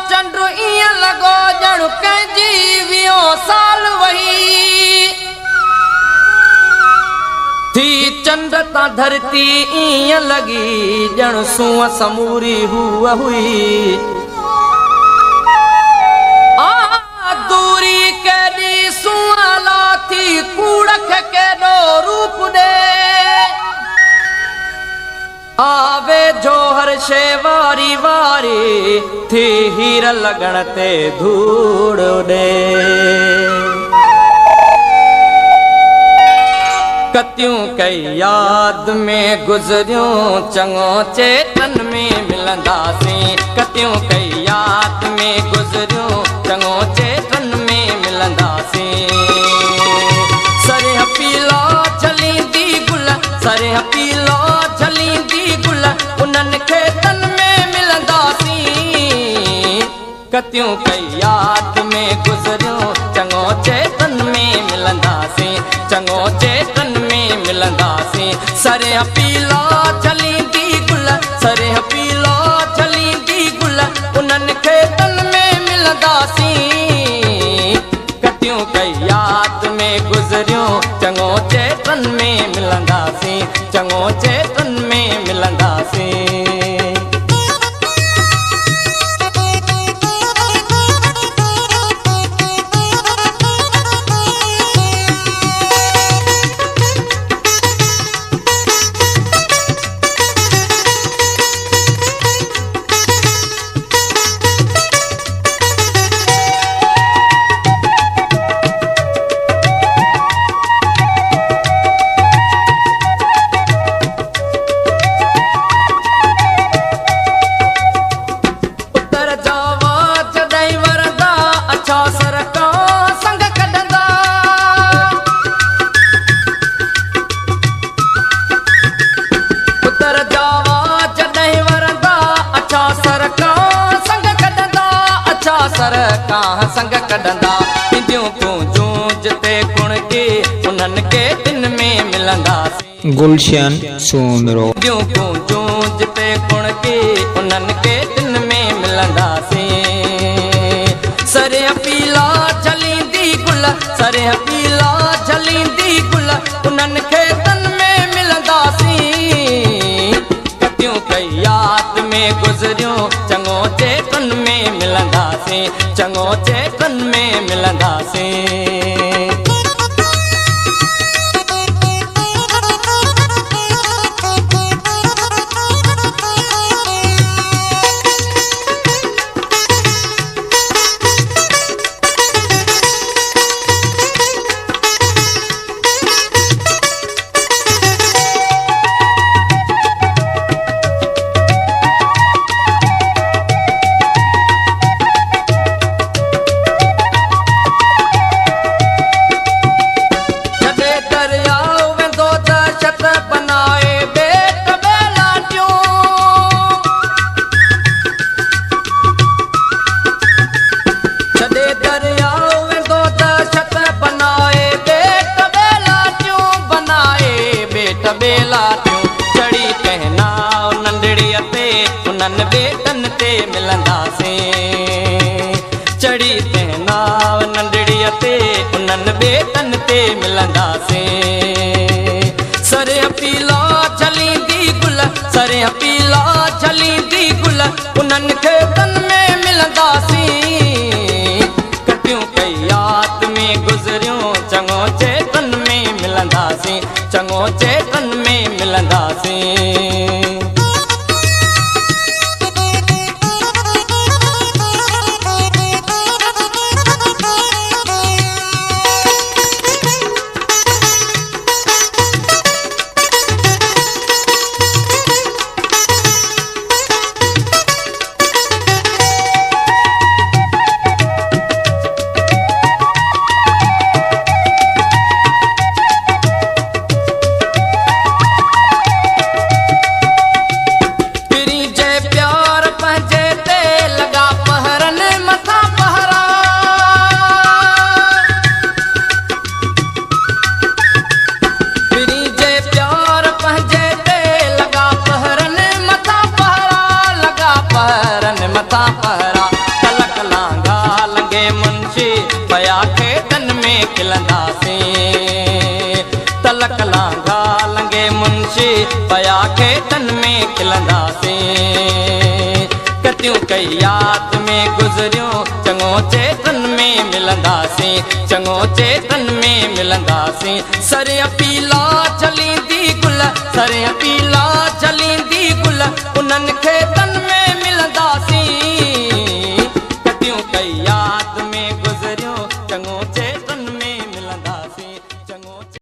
चंड ईअं लॻो ॼण कंहिंजी 20 साल वही थी चंड तां धरती ईअं लॻी ॼण सूंह समूरी हुआ हुई दूरी केॾी सूंह लाथी कूड़ खे केॾो रूप ॾे आवे जो हर शे वारी वारी थी हीर लॻण ते धूड़ उॾे कतियूं कई याद में गुज़रियूं चङो चेतन में मिलंदासीं कतियूं कई याद में गुज़रियूं चङो चेतन में मिलंदासीं सरिह पीलो झलींदी गुल सरिह पीलो झलींदी गुल उन्हनि खेतन में मिलंदासीं कतियूं कई याद में गुज़रियूं चङो चेतन में मिलंदासीं चङो चेतन में मिलंदासीं सरिह पीलो झलींदी गुल सरिह पीलो झलींदी गुल उन्हनि खेतन में मिलंदासीं कतियूं कई याद में गुज़रियूं चङो चेतन में मिलंदासीं चङो चेतन में मिलंदासीं संग कढंदा इंदियूं जूंज ते कुण के उन्हनि के दिन में मिलंदासीं गुलशन सोनरो इंदियूं जूंज ते कुण के उन्हनि के दिन में मिलंदासीं सरिह पीला झलींदी गुल सरिह पीला झलींदी गुल उन्हनि खेतन में मिलंदासीं कतियूं कई याद में गुज़रियूं चङो चेतन में मिलंदासीं चङो चेतन में मिलंदासीं चढ़ी कहना नंढड़ीअ ते उन्हनि बेटन ते मिलंदासीं चढ़ी कहना नंढड़ीअ ते उन्हनि बेटन ते मिलंदासीं सरिह पीलो झलींदी गुल सरिह पीलो झलींदी गुल उन्हनि खेतन में मिलंदासीं कतियूं कई याद में गुज़रियूं चङो चेतन में मिलंदासीं चङो चेतन में मिलंदासीं मथा पहरा तलक लांघा लंगे मुंशी पया खेतन में खिलंदासीं कतियूं कई याद में गुज़रियूं चङो चेतन में मिलंदासीं चङो चेतन में मिलंदासीं सरिया पीला चलींदी गुल सरिया पीला